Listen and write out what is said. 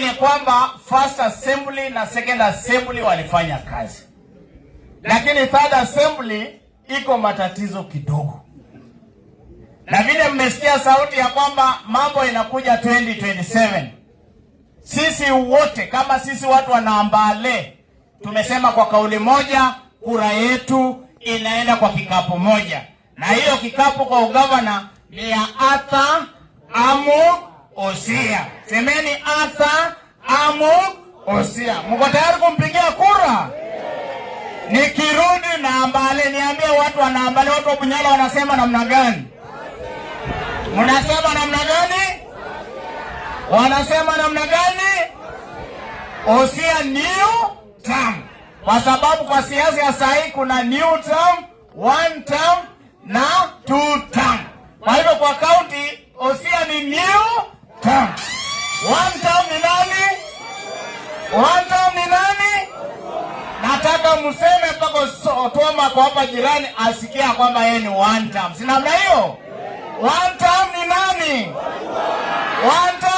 ni kwamba first assembly na second assembly walifanya kazi, lakini third assembly iko matatizo kidogo. Na vile mmesikia sauti ya kwamba mambo inakuja 2027, sisi wote kama sisi watu wa Nambale tumesema kwa kauli moja, kura yetu inaenda kwa kikapu moja, na hiyo kikapu kwa ugavana ni ya Arthur Amu Osia. Semeni Arthur Amu Osia. Mko tayari kumpigia kura? Nikirudi Nambale niambie watu wa Nambale, watu wa Bunyala wanasema namna gani? Mnasema namna gani? Wanasema namna gani? Osia new term. Kwa sababu kwa siasa ya sahi kuna new term, one term na two term. Kwa hivyo kwa county Osia ni new term. One term ni nani? One term ni nani? Nataka mseme mpaka Otoma kwa hapa jirani asikia kwamba yeye ni one term. Si namna hiyo? One term ni nani? One term